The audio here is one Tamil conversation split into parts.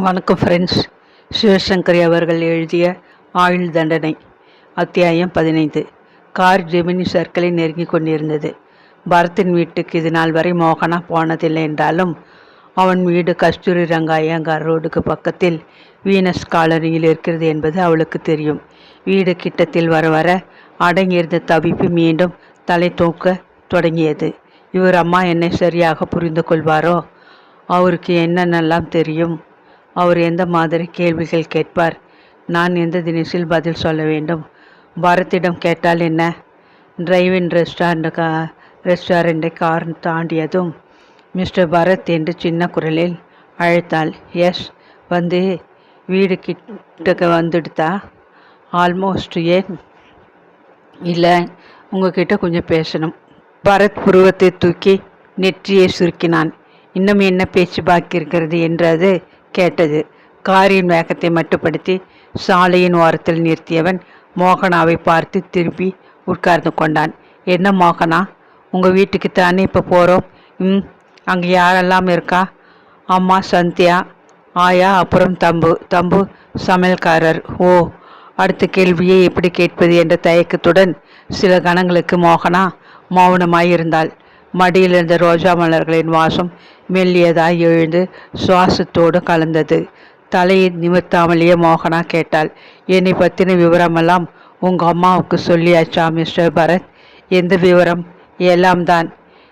வணக்கம் ஃப்ரெண்ட்ஸ். சிவசங்கரி அவர்கள் எழுதிய ஆயுள் தண்டனை அத்தியாயம் 15. கார் ஜெமினி சர்க்கிளை நெருங்கி கொண்டிருந்தது. பரத்தின் வீட்டுக்கு இது நாள் வரை மோகனா போனதில்லை என்றாலும் அவன் வீடு கஸ்தூரி ரங்க ஐயங்கார் ரோடுக்கு பக்கத்தில் வீனஸ் காலனியில் இருக்கிறது என்பது அவளுக்கு தெரியும். வீடு கிட்டத்தில் வர வர அடங்கியிருந்த தவிப்பு மீண்டும் தலை தூக்க தொடங்கியது. இவர் அம்மா என்னை சரியாக புரிந்து கொள்வாரோ? அவருக்கு என்னென்னலாம் தெரியும்? அவர் எந்த மாதிரி கேள்விகள் கேட்பார்? நான் எந்த தினசில் பதில் சொல்ல வேண்டும்? பரத்திடம் கேட்டால் என்ன? டிரைவின் ரெஸ்டாரண்ட்டை கார் தாண்டியதும் மிஸ்டர் பரத் என்று சின்ன குரலில் அழைத்தாள். எஸ். வந்து வீடு கிட்டக்க வந்துடுதா? ஆல்மோஸ்ட். ஏன்? இல்லை, உங்ககிட்ட கொஞ்சம் பேசணும். பரத் புருவத்தை தூக்கி நெற்றியை சுருக்கினான். இன்னும் என்ன பேச்சு பாக்கி இருக்கிறது என்று அது கேட்டது. காரின் வேகத்தை மட்டுப்படுத்தி சாலையின் ஓரத்தில் நிறுத்தியவன் மோகனாவை பார்த்து திருப்பி உட்கார்ந்து கொண்டான். என்ன மோகனா, உங்கள் வீட்டுக்கு தானே இப்போ போகிறோம். அங்கே யாரெல்லாம் இருக்கா? அம்மா, சந்தியா, ஆயா, அப்புறம் தம்பு சமையல்காரர். ஓ. அடுத்த கேள்வியை எப்படி கேட்பது என்ற தயக்கத்துடன் சில கணங்களுக்கு மோகனா மௌனமாயிருந்தாள். மடியில் இருந்த ரோஜா மலர்களின் வாசம் மெல்லியதாய் எழுந்து சுவாசத்தோடு கலந்தது. தலையை நிமிர்த்தாமலேயே மோகனா கேட்டாள். என்னை பற்றின விவரமெல்லாம் உங்கள் அம்மாவுக்கு சொல்லியாச்சா மிஸ்டர் பரத்? எந்த விவரம்? எல்லாம் தான்.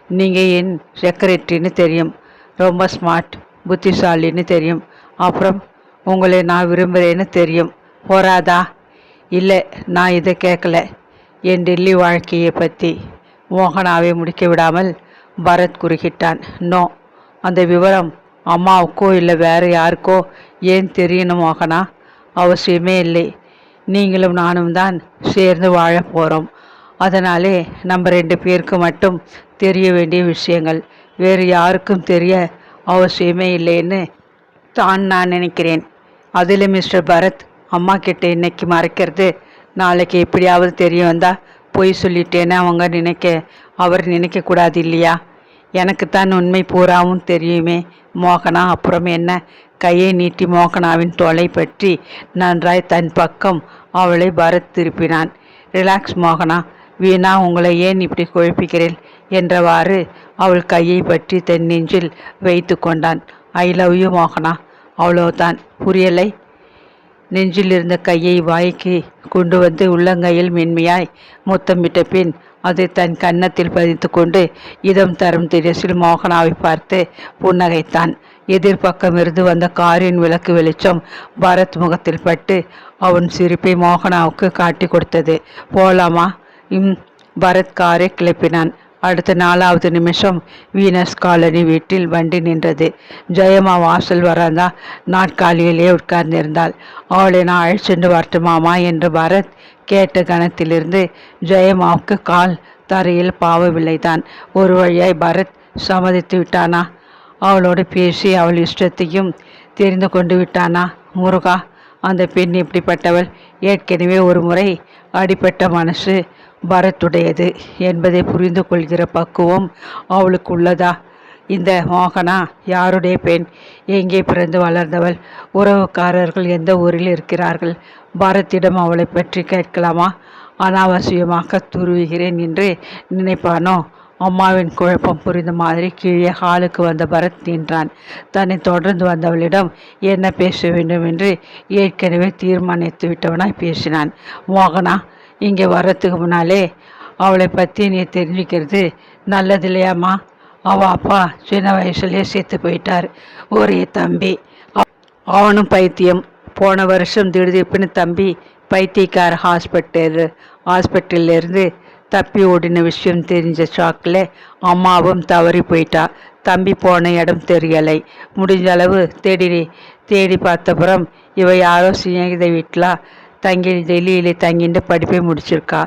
நீங்கள் என் செக்ரட்டரின்னு தெரியும், ரொம்ப ஸ்மார்ட், புத்திசாலின்னு தெரியும், அப்புறம் உங்களை நான் விரும்புகிறேன்னு தெரியும். போராதா? இல்லை, நான் இதை கேட்கல. என் டெல்லி வாழ்க்கையை பற்றி. மோகனாவை முடிக்க விடாமல் பரத் குறுக்கிட்டான். நோ, அந்த விவரம் அம்மாவுக்கோ இல்லை வேறு யாருக்கோ ஏன் தெரியணும் மோகனா? அவசியமே இல்லை. நீங்களும் நானும் தான் சேர்ந்து வாழ போகிறோம். அதனாலே நம்ம 2 பேருக்கு மட்டும் தெரிய வேண்டிய விஷயங்கள் வேறு யாருக்கும் தெரிய அவசியமே இல்லைன்னு தான் நான் நினைக்கிறேன். அதில் மிஸ்டர் பரத், அம்மா கிட்ட இன்னைக்கு மறைக்கிறது நாளைக்கு எப்படியாவது தெரிய வந்தால் பொய் சொல்லிட்டேன்னு அவர் நினைக்கக்கூடாது இல்லையா? எனக்குத்தான் உண்மை பூராவும் தெரியுமே மோகனா. அப்புறம் என்ன? கையை நீட்டி மோகனாவின் தோலை பற்றி நன்றாய் தன் பக்கம் அவளை பரத் திருப்பினான். ரிலாக்ஸ் மோகனா, வீணா உங்களை ஏன் இப்படி குழப்பிக்கிறேன் என்றவாறு அவள் கையை பற்றி தன் நெஞ்சில் வைத்து கொண்டான். ஐ லவ் யூ மோகனா. அவ்வளோதான். புரியலை? நெஞ்சில் இருந்த கையை வாய்க்கு கொண்டு வந்து உள்ளங்கையில் மென்மையாய் முத்தமிட்ட பின் அதை தன் கன்னத்தில் பதித்து கொண்டு இதம் தரும் திரசில் மோகனாவை பார்த்து புன்னகைத்தான். எதிர்பக்கம் இருந்து வந்த காரின் விளக்கு வெளிச்சம் பரத் முகத்தில் பட்டு அவன் சிரிப்பை மோகனாவுக்கு காட்டி கொடுத்தது. போலாமா? பரத் காரை கிளப்பினான். அடுத்த 4வது நிமிஷம் வீனஸ் காலனி வீட்டில் வண்டி நின்றது. ஜெயம்மா வாசல் வராந்தா நாட்காலியிலே உட்கார்ந்திருந்தாள். அவளை நான் அழைச்சென்று வரட்டுமாமா என்று பரத் கேட்ட கணத்திலிருந்து ஜெயம்மாவுக்கு கால் தரையில் பாவவில்லைதான். ஒரு வழியாய் பரத் சம்மதித்து விட்டானா? அவளோடு பேசி அவள் இஷ்டத்தையும் தெரிந்து கொண்டு விட்டானா? முருகா, அந்த பெண் எப்படிப்பட்டவள்? ஏற்கனவே ஒரு முறை அடிப்பட்ட மனசு பரத்துடையது என்பதை புரிந்து கொள்கிற பக்குவம் அவளுக்கு உள்ளதா? இந்த மோகனா யாருடைய பெண்? எங்கே பிறந்து வளர்ந்தவள்? உறவுக்காரர்கள் எந்த ஊரில் இருக்கிறார்கள்? பரத்திடம் அவளை பற்றி கேட்கலாமா? அனாவசியமாக துருவுகிறேன் என்று நினைப்பானோ? அம்மாவின் குழப்பம் புரிந்த மாதிரி கீழே ஹாலுக்கு வந்த பரத் நின்றான். தன்னை தொடர்ந்து வந்தவளிடம் என்ன பேச வேண்டும் என்று ஏற்கனவே தீர்மானித்து விட்டவனாய் பேசினான். மோகனா, இங்கே வர்றதுக்கு முன்னாலே அவளை பற்றி நீ தெரிஞ்சுக்கிறது நல்லது இல்லையாம்மா? அவள் அப்பா சின்ன வயசுலேயே செத்து போயிட்டார். ஒரே தம்பி, அவனும் பைத்தியம். போன வருஷம் திடீர்னு தம்பி பைத்தியக்கார ஹாஸ்பிட்டல்லேருந்து தப்பி ஓடின விஷயம் தெரிஞ்ச ஷாக்கில் அம்மாவும் தவறி போயிட்டா. தம்பி போன இடம் தெரியலை. முடிஞ்ச அளவு தேடி பார்த்தப்புறம் இவ யாரோ சிநேகித வீட்டில் தங்கி டெல்லியில் தங்கிட்டு படிப்பை முடிச்சிருக்கா.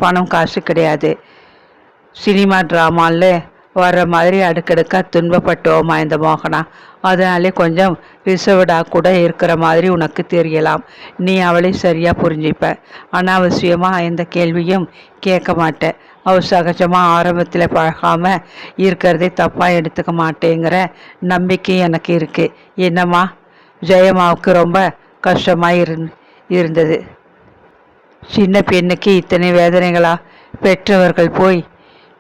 பணம் காசு கிடையாது. சினிமா ட்ராமாவில் வர்ற மாதிரி அடுக்கடுக்காக துன்பப்பட்டோமா இந்த மோகனா. அதனாலே கொஞ்சம் ரிசர்வ்டாக கூட இருக்கிற மாதிரி உனக்கு தெரியலாம். நீ அவளை சரியாக புரிஞ்சிப்ப. அனாவசியமாக எந்த கேள்வியும் கேட்க மாட்டேன். அவள் சகஜமாக ஆரம்பத்தில் பழகாமல் இருக்கிறதே தப்பாக எடுத்துக்க மாட்டேங்கிற நம்பிக்கை எனக்கு இருக்குது. என்னம்மா? ஜெயம்மாவுக்கு ரொம்ப கஷ்டமாய் இருந்தது. சின்ன பெண்ணுக்கு இத்தனை வேதனைகளா? பெற்றவர்கள் போய்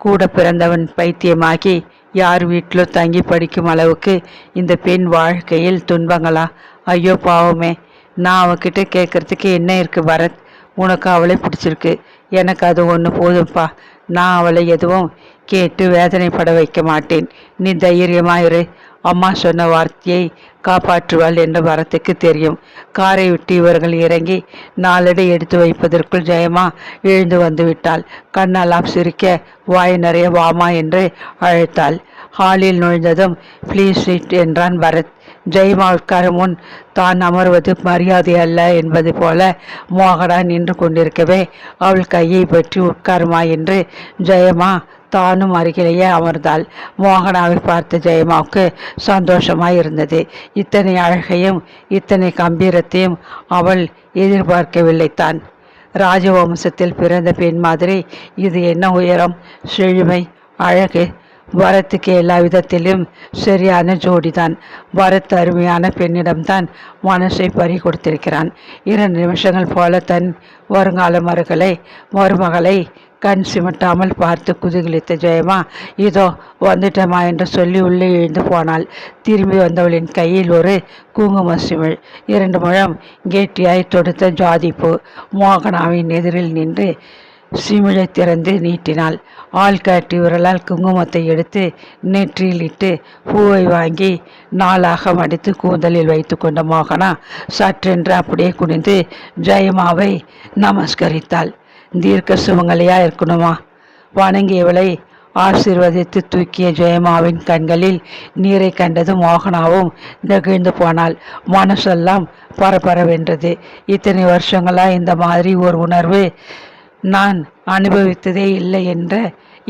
கூட பிறந்தவன் பைத்தியமாகி யார் வீட்டிலும் தங்கி படிக்கும் அளவுக்கு இந்த பெண் வாழ்க்கையில் துன்பங்களா? ஐயோ பாவமே. நான் அவகிட்ட கேட்கறதுக்கு என்ன இருக்கு பரத்? உனக்கு அவளை பிடிச்சிருக்கு, எனக்கு அது ஒன்று போதும்ப்பா. நான் அவளை எதுவும் கேட்டு வேதனைப்பட வைக்க மாட்டேன். நீ தைரியமாயிரு. அம்மா சொன்ன வார்த்தையை காப்பாற்றுவாள் என்று பரத்துக்கு தெரியும். காரை விட்டு இவர்கள் இறங்கி 4 அடி எடுத்து வைப்பதற்குள் ஜெயமா எழுந்து வந்து விட்டாள். கண்ணெல்லாம் சிரிக்க வாய் நிறைய வாமா என்று அழைத்தாள். ஹாலில் நுழைந்ததும் ப்ளீஸ் சிட் என்றான் பரத். ஜெயமா உட்கார முன் தான் அமர்வது மரியாதை அல்ல என்பது போல மோகனா நின்று கொண்டிருக்கவே அவள் கையை பற்றி உட்காருமா என்று ஜெயமா தானும் அருகிலேயே அமர்ந்தாள். மோகனாவை பார்த்த ஜெயமாவுக்கு சந்தோஷமாய் இருந்தது. இத்தனை அழகையும் இத்தனை கம்பீரத்தையும் அவள் எதிர்பார்க்கவில்லைத்தான். ராஜவம்சத்தில் பிறந்த பெண் மாதிரி இது என்ன உயரம், செழுமை, அழகு! பரத்துக்கு எல்லா விதத்திலும் சரியான ஜோடிதான். பரத் அருமையான பெண்ணிடம்தான் மனசை பறி கொடுத்திருக்கிறான். 2 நிமிஷங்கள் போல தன் வருங்கால மருமகளை கண் சிமிட்டாமல் பார்த்து குதிகளித்த ஜெயமா இதோ வந்துட்டமா என்று சொல்லி உள்ளே எழுந்து போனாள். திரும்பி வந்தவளின் கையில் ஒரு குங்கும சிமிழ், 2 முழம் கெட்டியாய் தொடுத்த ஜாதிப்பூ. மோகனாவின் எதிரில் நின்று சிமிழை திறந்து நீட்டினாள். ஆள் காட்டி விரலால் குங்குமத்தை எடுத்து நெற்றியில் இட்டு பூவை வாங்கி 4ஆக மடித்து கூந்தலில் வைத்து கொண்ட மோகனா சற்றென்று அப்படியே குனிந்து ஜெயமாவை நமஸ்கரித்தாள். தீர்க்க சுமங்கலியா இருக்கணுமா? வணங்கியவளை ஆசீர்வதித்து தூக்கிய ஜெயமாவின் கண்களில் நீரை கண்டது மோகனாவும் நெகிழ்ந்து போனாள். மனசெல்லாம் பரபரவென்றது. இத்தனை வருஷங்களா இந்த மாதிரி ஒரு உணர்வு நான் அனுபவித்ததே இல்லை என்ற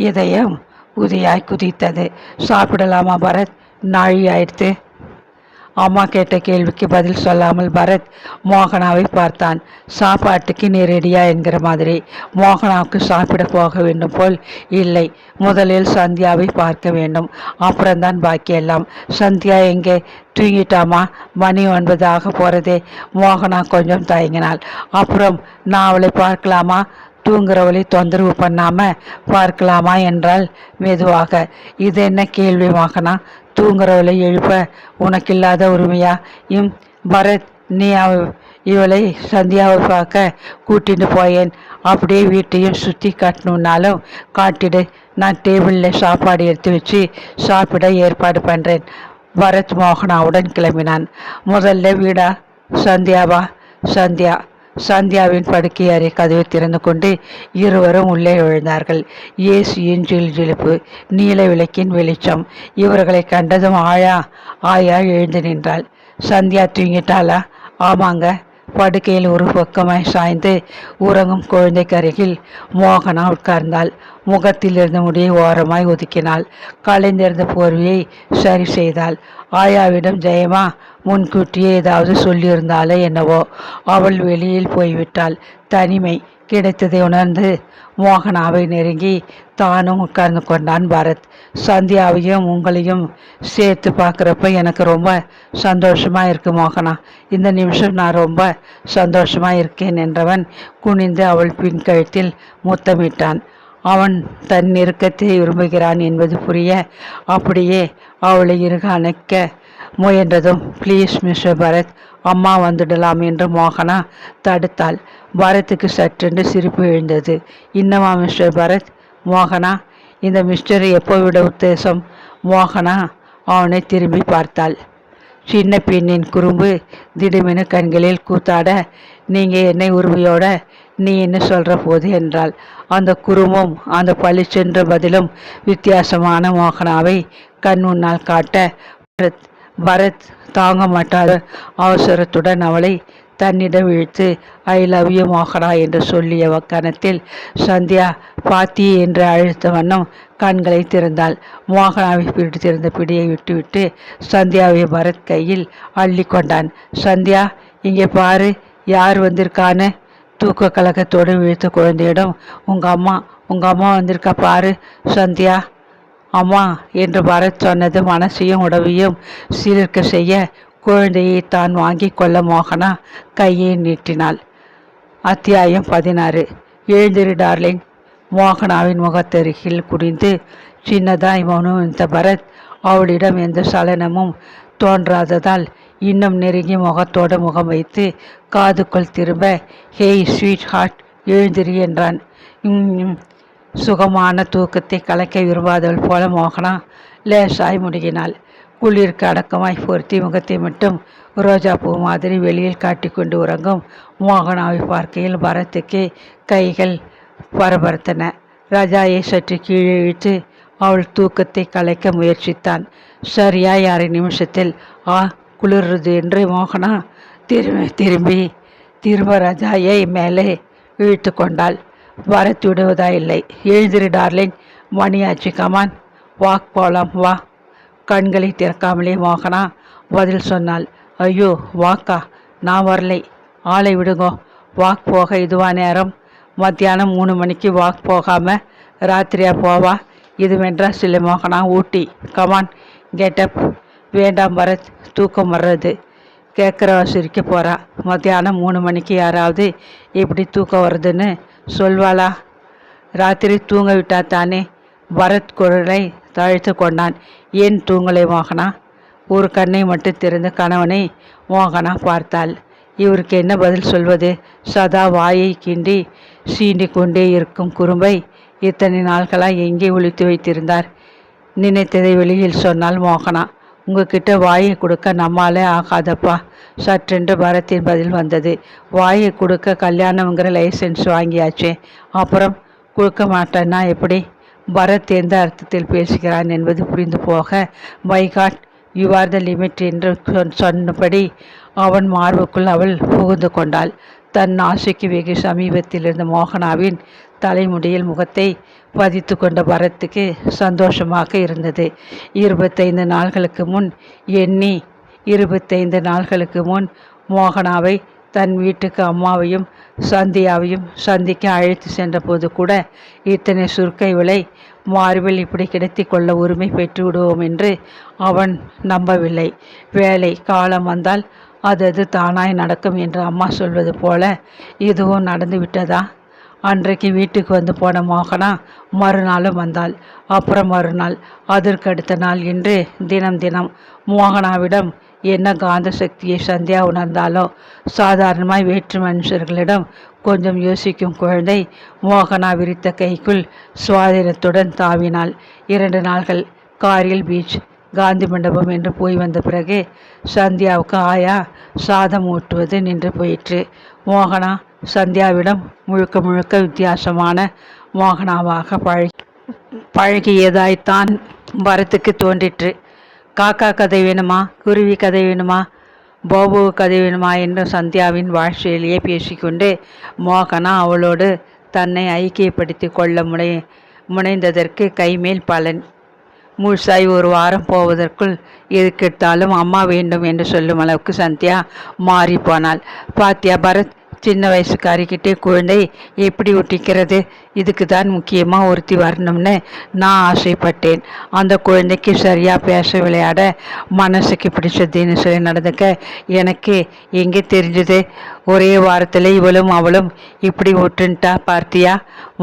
இதயம் உதியாய் குதித்தது. சாப்பிடலாமா பரத்? நாழி ஆயிடுத்து. அம்மா கேட்ட கேள்விக்கு பதில் சொல்லாமல் பரத் மோகனாவை பார்த்தான். சாப்பாட்டுக்கு நீ ரெடியா என்கிற மாதிரி. மோகனாவுக்கு சாப்பிட போக வேண்டும் போல் இல்லை. முதலில் சந்தியாவை பார்க்க வேண்டும், அப்புறம்தான் பாக்கியெல்லாம். சந்தியா எங்கே? தூங்கிட்டாமா? மணி 9 ஆக போகிறதே. மோகனா கொஞ்சம் தயங்கினாள். அப்புறம் நான் அவளை பார்க்கலாமா? தூங்குறவளை தொந்தரவு பண்ணாம பார்க்கலாமா என்றால் மெதுவாக. இது என்ன கேள்வி மோகனா? தூங்குறவளை எழுப்ப உனக்கு இல்லாத உரிமையா? பரத், நீ இவளை சந்தியாவை பார்க்க கூட்டிட்டு போயேன். அப்படியே வீட்டையும் சுற்றி காட்டணுன்னாலும் காட்டிடு. நான் டேபிளில் சாப்பாடு எடுத்து வச்சு சாப்பிட ஏற்பாடு பண்ணுறேன். பரத் மோகனாவுடன் கிளம்பினான். முதல்ல வீடா சந்தியாவா? சந்தியாவின் படுக்கை அறை கதவை திறந்து கொண்டு இருவரும் உள்ளே விழுந்தார்கள். ஏசியின் ஜில்ஜிலிப்பு, நீல விளக்கின் வெளிச்சம். இவர்களை கண்டதும் ஆயா எழுந்து நின்றாள். சந்தியா தூங்கிட்டாளா? ஆமாங்க. படுக்கையில் ஒரு பக்கமாய் சாய்ந்து உறங்கும் குழந்தைக்கு அருகில் மோகனா உட்கார்ந்தாள். முகத்தில் இருந்த முடியை ஓரமாய் ஒதுக்கினாள். கலைந்திருந்த போர்வையை சரி செய்தாள். ஆயாவிடம் ஜெயமா முன்கூட்டியே ஏதாவது சொல்லியிருந்தாலே என்னவோ. அவள் வெளியில் போய்விட்டாள். தனிமை கிடைத்ததை உணர்ந்து மோகனாவை நெருங்கி தானும் உட்கார்ந்து கொண்டான் பரத். சந்தியாவையும் உங்களையும் சேர்த்து பார்க்குறப்ப எனக்கு ரொம்ப சந்தோஷமா இருக்கு மோகனா. இந்த நிமிஷம் நான் ரொம்ப சந்தோஷமா இருக்கேன் என்றவன் குனிந்து அவள் பின் கழுத்தில் முத்தமிட்டான். அவன் தன் நெருக்கத்தை விரும்புகிறான் என்பது புரிய அப்படியே அவளை இறுக அணைக்க முயன்றதும் ப்ளீஸ் மிஸ்டர் பரத், அம்மா வந்துடலாம் என்று மோகனா தடுத்தாள். பரத்துக்கு சற்றென்று சிரிப்பு எழுந்தது. இன்னமா மிஸ்டர் பரத்? மோகனா, இந்த மிஸ்டர் எப்போ விட உத்தேசம்? மோகனா அவனை திரும்பி பார்த்தாள். சின்ன பெண்ணின் குறும்பு திடுமென கண்களில் கூத்தாட, நீங்கள் என்னை உரிமையோட நீ என்ன சொல்கிற போது என்றாள். அந்த குறும்பும் அந்த பளிச்சென்ற பதிலும் வித்தியாசமான மோகனாவை கண் முன்னால் காட்ட பரத் தாங்க மாட்டாத அவசரத்துடன் அவளை தன்னிடம் இழுத்து ஐ லவ் யூ மோகனா என்று சொல்லிய கணத்தில் சந்தியா பாத்தி என்று அழுத்த வண்ணம் கண்களை திறந்தாள். மோகனாவை பிடித்திருந்த பிடியை விட்டுவிட்டு சந்தியாவை பரத் கையில் அள்ளி கொண்டான். சந்தியா, இங்கே பாரு, யார் வந்திருக்கான்னு. தூக்க கலக்கத்தோடு விழுத்த குழந்தையிடம் உங்கள் அம்மா வந்திருக்கா பாரு சந்தியா. அம்மா என்று பரத் சொன்னது மனசையும் உடவையும் சீர்க்க செய்ய குழந்தையை தான் வாங்கி கொள்ள மோகனா கையை நீட்டினாள். அத்தியாயம் 16. எழுந்திரு டார்லிங். மோகனாவின் முகத்தருகில் குடிந்து சின்னதாய் மௌனமிருந்த பரத் அவளிடம் எந்த சலனமும் தோன்றாததால் இன்னும் நெருங்கி முகத்தோடு முகம் வைத்து காதுக்குள் திரும்ப, ஹேய் ஸ்வீட் ஹார்ட், எழுந்திரி என்றான். சுகமான தூக்கத்தை கலைக்க விரும்பாதவள் போல மோகனா லேசாய் முடுகினாள். குளிருக்கு அடக்கமாய் பொருத்தி முகத்தை மட்டும் ரோஜா பூ மாதிரி வெளியில் காட்டிக்கொண்டு உறங்கும் மோகனாவை பார்க்கையில் பரத்துக்கு கைகள் பரபரத்தன. ரஜாயை சற்று கீழே இழுத்து அவள் தூக்கத்தை கலைக்க முயற்சித்தான். சரியாய் 1/2 நிமிஷத்தில் குளிர்றது என்று மோகனா திரும்ப ரஜாயை மேலே இழுத்து கொண்டாள். பரத் விடுவதா இல்லை. எழுந்திரு டார்லிங், மணியாச்சு, கமான், வாக் போலாம், வா. கண்களை திறக்காமலே மோகனா பதில் சொன்னாள். ஐயோ, வாக்கா? நான் வரலை, ஆளை விடுங்கோ. வாக் போக இதுவா நேரம்? மத்தியானம் 3 மணிக்கு வாக் போகாமல் ராத்திரியா போவா? இது மெட்ராஸ் இல்லை மோகனா, ஊட்டி. Come on, getup. வேண்டாம் பரத், தூக்கம் வர்றது. கேட்குறவ சிரிக்க போகிறா. மத்தியானம் 3 மணிக்கு யாராவது எப்படி தூக்கம் வருதுன்னு சொல்வாளா? ராத்திரி தூங்க விட்டா தானே? பரத் குரலை தழைத்து கொண்டான். ஏன் தூங்கலை மோகனா? ஒரு கண்ணை மட்டும் திறந்து கணவனை மோகனா பார்த்தாள். இவருக்கு என்ன பதில் சொல்வது? சதா வாயை கிண்டி சீண்டி கொண்டே இருக்கும் குறும்பை இத்தனை நாட்களாக எங்கே ஒழித்து வைத்திருந்தார்? நினைத்ததை வெளியில் சொன்னால் மோகனா. உங்ககிட்ட வாயை கொடுக்க நம்மாலே ஆகாதப்பா. சற்றென்று பரத்தின் பதில் வந்தது. வாயை கொடுக்க கல்யாணங்கிற லைசன்ஸ் வாங்கியாச்சே, அப்புறம் கொடுக்க மாட்டேன்னா எப்படி? பரத் எந்த அர்த்தத்தில் பேசுகிறான் என்பது புரிந்து போக, my God, you are the limit என்று சொன்னபடி அவன் மார்புக்குள் அவள் புகுந்து கொண்டாள். தன் ஆசைக்கு வெகு சமீபத்தில் இருந்த மோகனாவின் தலைமுடியில் முகத்தை பதித்து கொண்ட பரத்துக்கு சந்தோஷமாக இருந்தது. 25 நாள்களுக்கு முன் 25 நாள்களுக்கு முன் மோகனாவை தன் வீட்டுக்கு அம்மாவையும் சந்தியாவையும் சந்திக்க அழைத்து சென்றபோது கூட இத்தனை சுருக்கை விலை மார்பில் இப்படி கிடைத்தி கொள்ள உரிமை பெற்று விடுவோம் என்று அவன் நம்பவில்லை. வேலை காலம் வந்தால் அது தானாய் நடக்கும் என்று அம்மா சொல்வது போல இதுவும் நடந்து விட்டதா? அன்றைக்கு வீட்டுக்கு வந்து போன மோகனா மறுநாளும் வந்தாள். அப்புறம் மறுநாள், அதற்கடுத்த நாள் என்று தினம் தினம் மோகனாவிடம் என்ன காந்த சக்தியை சந்தியா உணர்ந்தாலோ, சாதாரணமாய் வேற்று மனுஷர்களிடம் கொஞ்சம் யோசிக்கும் குழந்தை மோகனா விரித்த கைக்குள் சுவாதீனத்துடன் தாவினாள். 2 நாள்கள் காரில் பீச், காந்தி மண்டபம் என்று போய் வந்த பிறகு சந்தியாவுக்கு ஆயா சாதம் ஊட்டுவது நின்று போயிற்று. மோகனா சந்தியாவிடம் முழுக்க முழுக்க வித்தியாசமான மோகனாவாக பழகியதாய்த்தான் பரத்துக்கு தோன்றிற்று. காக்கா கதை வேணுமா, குருவி கதை வேணுமா, பாபு கதை வேணுமா என்று சந்தியாவின் வாழ்க்கையிலேயே பேசிக்கொண்டு மோகனா அவளோடு தன்னை ஐக்கியப்படுத்தி கொள்ள முனைந்ததற்கு கைமேல் பலன். முழுசாய் 1 வாரம் போவதற்குள் எதுக்கெடுத்தாலும் அம்மா வேண்டும் என்று சொல்லும் அளவுக்கு சந்தியா மாறி போனாள். பாத்தியா பரத், சின்ன வயசுக்காரிக்கிட்டே குழந்தை எப்படி ஒட்டிக்கிறது? இதுக்கு தான் முக்கியமாக ஒருத்தி வரணும்னு நான் ஆசைப்பட்டேன். அந்த குழந்தைக்கு சரியாக பேச, விளையாட, மனசுக்கு பிடிச்ச தினசரி நடந்துக்க எனக்கு எங்கே தெரிஞ்சது? ஒரே வாரத்தில் இவளும் அவளும் இப்படி ஒட்டுன்ட்டா பார்த்தியா?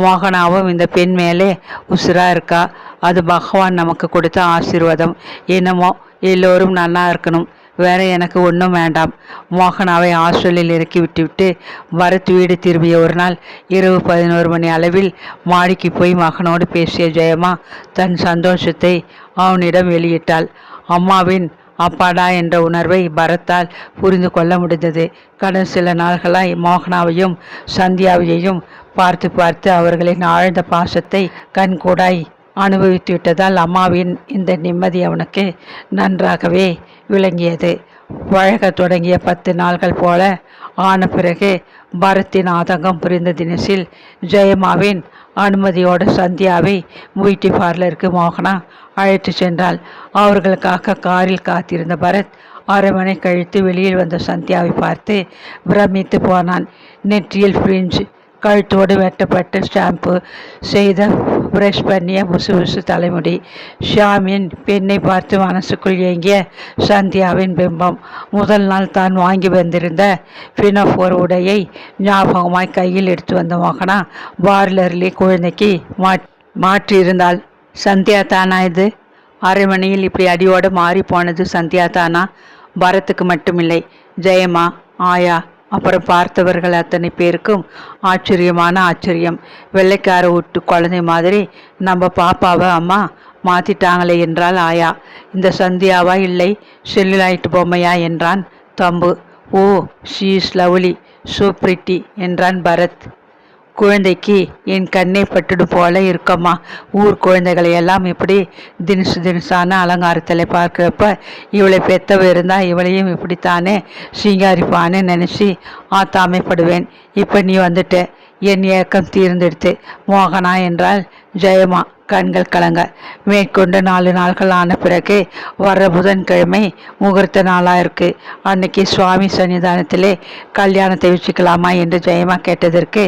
மோகனாவும் இந்த பெண் மேலே உசுரா இருக்கா. அது பகவான் நமக்கு கொடுத்த ஆசீர்வாதம். என்னமோ எல்லோரும் நல்லா இருக்கணும், வேற எனக்கு ஒன்றும் வேண்டாம். மோகனாவை ஹாஸ்டலில் இறக்கி விட்டுவிட்டு பரத் வீடு திரும்பிய ஒரு நாள் இரவு 11 மணி அளவில் மாடிக்கு போய் மகனோடு பேசிய ஜெயமா தன் சந்தோஷத்தை அவனிடம் வெளியிட்டாள். அம்மாவின் அப்பாடா என்ற உணர்வை பரத்தால் புரிந்து கொள்ள முடிந்தது. கடந்த சில நாள்களாய் மோகனாவையும் சந்தியாவையும் பார்த்து பார்த்து அவர்களின் ஆழ்ந்த பாசத்தை கண்கூடாய் அனுபவித்து விட்டதால் அம்மாவின் இந்த நிம்மதி அவனுக்கு நன்றாகவே விளங்கியது. பழக தொடங்கிய 10 நாள்கள் போல ஆன பிறகு பரத்தின் ஆதங்கம் புரிந்த தினசில் ஜெயமாவின் அனுமதியோடு சந்தியாவை பியூட்டி பார்லருக்கு மோகனா அழைத்து சென்றாள். அவர்களுக்காக காரில் காத்திருந்த பரத் 1/2 மணி கழித்து வெளியில் வந்த சந்தியாவை பார்த்து பிரமித்து போனான். நெற்றியில் ஃப்ரிஞ்ச், கழுத்தோடு வெட்டப்பட்டு ஸ்டாம்பு செய்த பிரஷ் பண்ணிய புசு புசு தலைமுடி. ஷியாமின் பெண்ணை பார்த்து மனசுக்குள் ஏங்கிய சந்தியாவின் பிம்பம். முதல் நாள் தான் வாங்கி வந்திருந்த பினஃபோர் உடையை ஞாபகமாய் கையில் எடுத்து வந்த மோகனா பார்லர்லி குழந்தைக்கு மாற்றியிருந்தாள். சந்தியா தானா இது? அரை மணியில் இப்படி அடியோடு மாறி போனது சந்தியா தானா? பரத்துக்கு மட்டுமில்லை, ஜெயமா, ஆயா, அப்புறம் பார்த்தவர்கள் அத்தனை பேருக்கும் ஆச்சரியமான ஆச்சரியம். வெள்ளைக்கார விட்டு குழந்தை மாதிரி நம்ம பாப்பாவை அம்மா மாற்றிட்டாங்களே என்றாள் ஆயா. இந்த சந்தியாவா இல்லை செல்லுலாயிட்டு பொம்மையா என்றான் தம்பு. ஓ, she is lovely, so pretty என்றான் பரத். குழந்தைக்கு என் கண்ணே பட்டுடு போல இருக்கம்மா. ஊர் குழந்தைகளை எல்லாம் இப்படி தினுசு தினுசான அலங்காரத்தில் பார்க்குறப்ப இவளை பெத்தவ இருந்தால் இவளையும் இப்படித்தானே சிங்காரிப்பான்னு நினச்சி ஆத்தாமைப்படுவேன். இப்போ நீ வந்துட்ட, என் ஏக்கம் தீர்ந்தெடுத்து மோகனா என்றால் ஜெயமா கண்கள் கலங்க. மேற்கொண்டு 4 நாட்கள் ஆன பிறகு வர்ற புதன்கிழமை முகூர்த்த நாளாக இருக்கு. அன்னைக்கு சுவாமி சன்னிதானத்திலே கல்யாணத்தை வச்சுக்கலாமா என்று ஜெயமா கேட்டதற்கு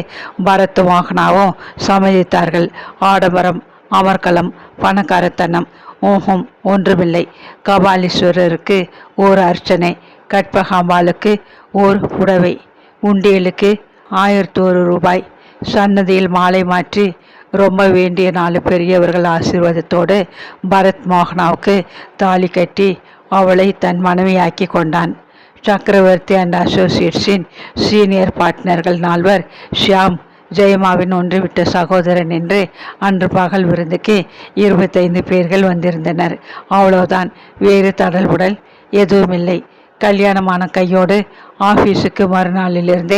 பரத் மோகனாவும் சம்மதித்தார்கள். ஆடம்பரம், அமர்கலம், பணக்காரத்தனம் ஓஹம் ஒன்றுமில்லை. கபாலீஸ்வரருக்கு ஓர் அர்ச்சனை, கற்பகாம்பாளுக்கு ஓர் புடவை, உண்டியலுக்கு 1001 ரூபாய். சன்னதியில் மாலை மாற்றி ரொம்ப வேண்டிய 4 பெரியவர்கள் ஆசீர்வாதத்தோடு பரத் மோகனாவுக்கு தாலி கட்டி அவளை தன் மனைவியாக்கி கொண்டான். சக்கரவர்த்தி அண்ட் அசோசியேட்ஸின் சீனியர் பார்ட்னர்கள் 4 ஷியாம், ஜெயமாவின் ஒன்றுவிட்ட சகோதரன் என்று அன்று பகல் விருந்துக்கு 25 பேர்கள் வந்திருந்தனர். அவ்வளவுதான், வேறு தடல்புடல் எதுவுமில்லை. கல்யாணமான கையோடு ஆபீஸுக்கு மறுநாளிலிருந்தே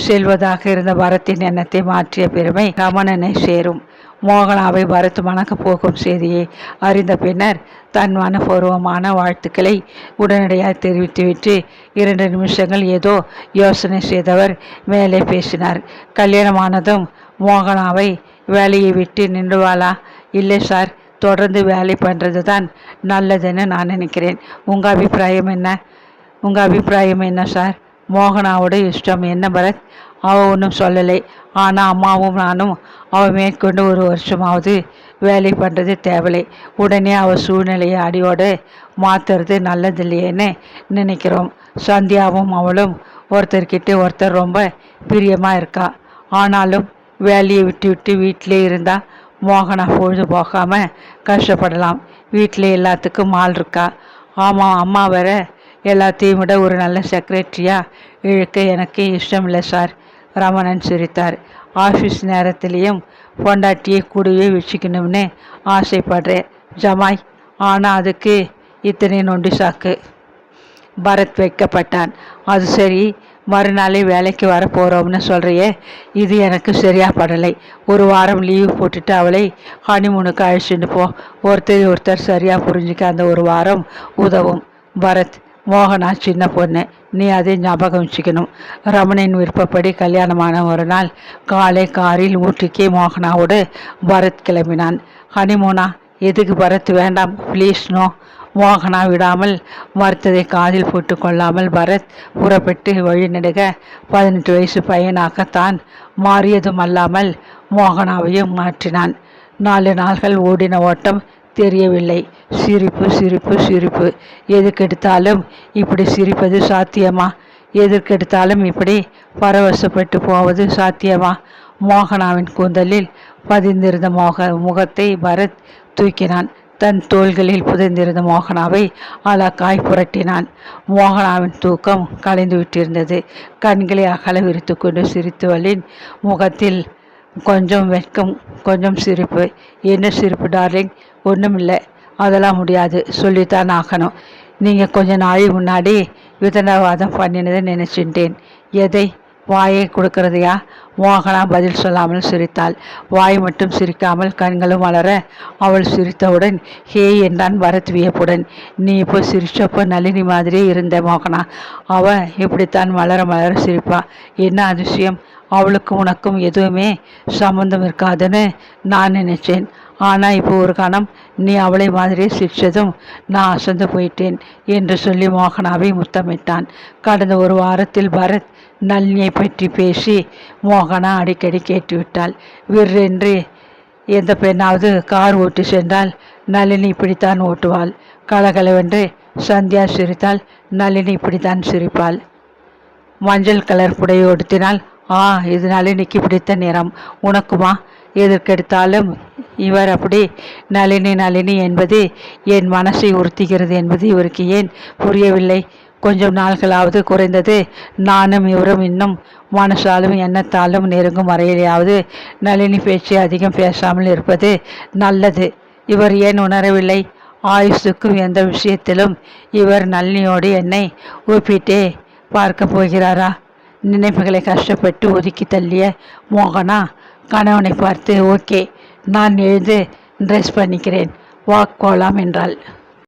செல்வதாக இருந்த பரத்தின் எண்ணத்தை மாற்றிய பெருமை ரமணனை சேரும். மோகனாவை பரத் மணக்கப் போகும் செய்தியை அறிந்த பின்னர் தன் மனப்பூர்வமான வாழ்த்துக்களை உடனடியாக தெரிவித்துவிட்டு 2 நிமிஷங்கள் ஏதோ யோசனை செய்தவர் மேலே பேசினார். கல்யாணமானதும் மோகனாவை வேலையை விட்டு நின்றுவாளா? இல்லை சார், தொடர்ந்து வேலை பண்ணுறது தான் நல்லதுன்னு நான் நினைக்கிறேன். உங்கள் அபிப்பிராயம் என்ன சார்? மோகனாவோட இஷ்டம். என்ன பரத்? அவள் ஒன்றும் சொல்லலை. ஆனால் அம்மாவும் நானும் அவள் மேற்கொண்டு 1 வருஷமாவது வேலை பண்ணுறது தேவலை. உடனே அவள் சூழ்நிலையை அடியோடு மாற்றுறது நல்லதில்லையேன்னு நினைக்கிறோம். சந்தியாவும் அவளும் ஒருத்தர்கிட்ட ஒருத்தர் ரொம்ப பிரியமாக இருக்கா. ஆனாலும் வேலையை விட்டு விட்டு வீட்டிலே இருந்தால் மோகனா பொழுது போகாமல் கஷ்டப்படலாம். வீட்டிலே எல்லாத்துக்கும் ஆள் இருக்கா. ஆமாம், அம்மா வேற எல்லாத்தையும் விட ஒரு நல்ல செக்ரட்டரியாக இழுக்க எனக்கு இஷ்டம் இல்லை சார். ரமணன் சிரித்தார். ஆஃபீஸ் நேரத்திலையும் பொண்டாட்டியை கூடவே வச்சுக்கணும்னு ஆசைப்படுறேன் ஜமாய். ஆனால் அதுக்கு இத்தனை நொண்டி சாக்கு. பரத் வைக்கப்பட்டான். அது சரி, மறுநாளே வேலைக்கு வர போகிறோம்னு சொல்கிறியே, இது எனக்கு சரியாக படலை. 1 வாரம் லீவு போட்டுட்டு அவளை ஹனிமூனுக்கு அழைச்சிட்டு போ. ஒருத்தர் சரியாக புரிஞ்சுக்க அந்த 1 வாரம் உதவும். பரத், மோகனா சின்ன பொண்ணு, நீ அதை ஞாபகம் வச்சுக்கணும். ரமணின் விருப்பப்படி கல்யாணமான ஒரு நாள் காலை காரில் ஊட்டிக்கு மோகனாவோடு பரத் கிளம்பினான். ஹனிமூனா? எதுக்கு பரத்? வேண்டாம் ப்ளீஸ், நோ. மோகனா விடாமல் மறுத்ததை காதில் போட்டு கொள்ளாமல் பரத் புறப்பட்டு வழிநெடுக 18 வயசு பையனாகத்தான் மாறியதும் அல்லாமல் மோகனாவையும் மாற்றினான். 4 நாள்கள் ஓடின ஓட்டம் தெரியவில்லை. சிரிப்பு சிரிப்பு சிரிப்பு. எதுக்கெடுத்தாலும் இப்படி சிரிப்பது சாத்தியமா? எதற்கெடுத்தாலும் இப்படி பரவசப்பட்டு போவது சாத்தியமா? மோகனாவின் கூந்தலில் பதிந்திருந்த முகத்தை பரத் தூக்கினான். தன் தோள்களில் புதைந்திருந்த மோகனாவை அலக்காய் புரட்டினான். மோகனாவின் தூக்கம் கலைந்து விட்டிருந்தது. கண்களை அகல விரித்து கொண்டு சிரித்தவளின் முகத்தில் கொஞ்சம் வெட்கம், கொஞ்சம் சிரிப்பு. என்ன சிரிப்பு டார்லிங்? ஒன்றுமில்லை. அதெல்லாம் முடியாது, சொல்லித்தான் ஆகணும். நீங்கள் கொஞ்ச நாளை முன்னாடி விதண்டாவாதம் பண்ணினதை நினைச்சிட்டேன். எதை? வாயை கொடுக்கறதையா? மோகனா பதில் சொல்லாமல் சிரித்தாள். வாய் மட்டும் சிரிக்காமல் கண்களும் வளர அவள் சிரித்தவுடன் ஹே என்றான் பரத் வியப்புடன். நீ இப்போ சிரிச்சப்போ நளினி மாதிரியே இருந்த மோகனா. அவள் இப்படித்தான் மலர மலர சிரிப்பா. என்ன அதிசயம்! அவளுக்கும் உனக்கும் எதுவுமே சம்மந்தம் இருக்காதுன்னு நான் நினைச்சேன். ஆனால் இப்போ ஒரு கணம் நீ அவளை மாதிரியே சிரிச்சதும் நான் அசந்து போயிட்டேன் என்று சொல்லி மோகனாவை முத்தமிட்டான். கடந்த ஒரு வாரத்தில் பரத் நளினியை பற்றி பேசி மோகனா அடிக்கடி கேட்டுவிட்டாள். விற்றென்று எந்த பெண்ணாவது கார் ஓட்டி சென்றால் நளினி இப்படித்தான் ஓட்டுவாள். கலகலவென்று சந்தியா சிரித்தால் நளினி இப்படித்தான் சிரிப்பாள். மஞ்சள் கலர் புடவை உடுத்தினால் இது நளினிக்கு பிடித்த நிறம், உனக்குமா? எதற்கெடுத்தாலும் இவர் அப்படி நளினி நளினி என்பது என் மனசை உறுத்துகிறது என்பது இவருக்கு ஏன் புரியவில்லை? கொஞ்சம் நாள்களாவது குறைந்தது நானும் இவரும் இன்னும் மனசாலும் எண்ணத்தாலும் நெருங்கும் வரையிலாவது நளினி பேச்சை அதிகம் பேசாமல் இருப்பது நல்லது. இவர் ஏன் உணரவில்லை? ஆயுஷுக்கும் எந்த விஷயத்திலும் இவர் நளினியோடு என்னை ஒப்பிட்டே பார்க்க போகிறாரா? நினைப்புகளை கஷ்டப்பட்டு ஒதுக்கி தள்ளிய மோகனா கணவனை பார்த்து, ஓகே, நான் எழுந்து ட்ரெஸ் பண்ணிக்கிறேன், வாக் போகலாம் என்றாள்.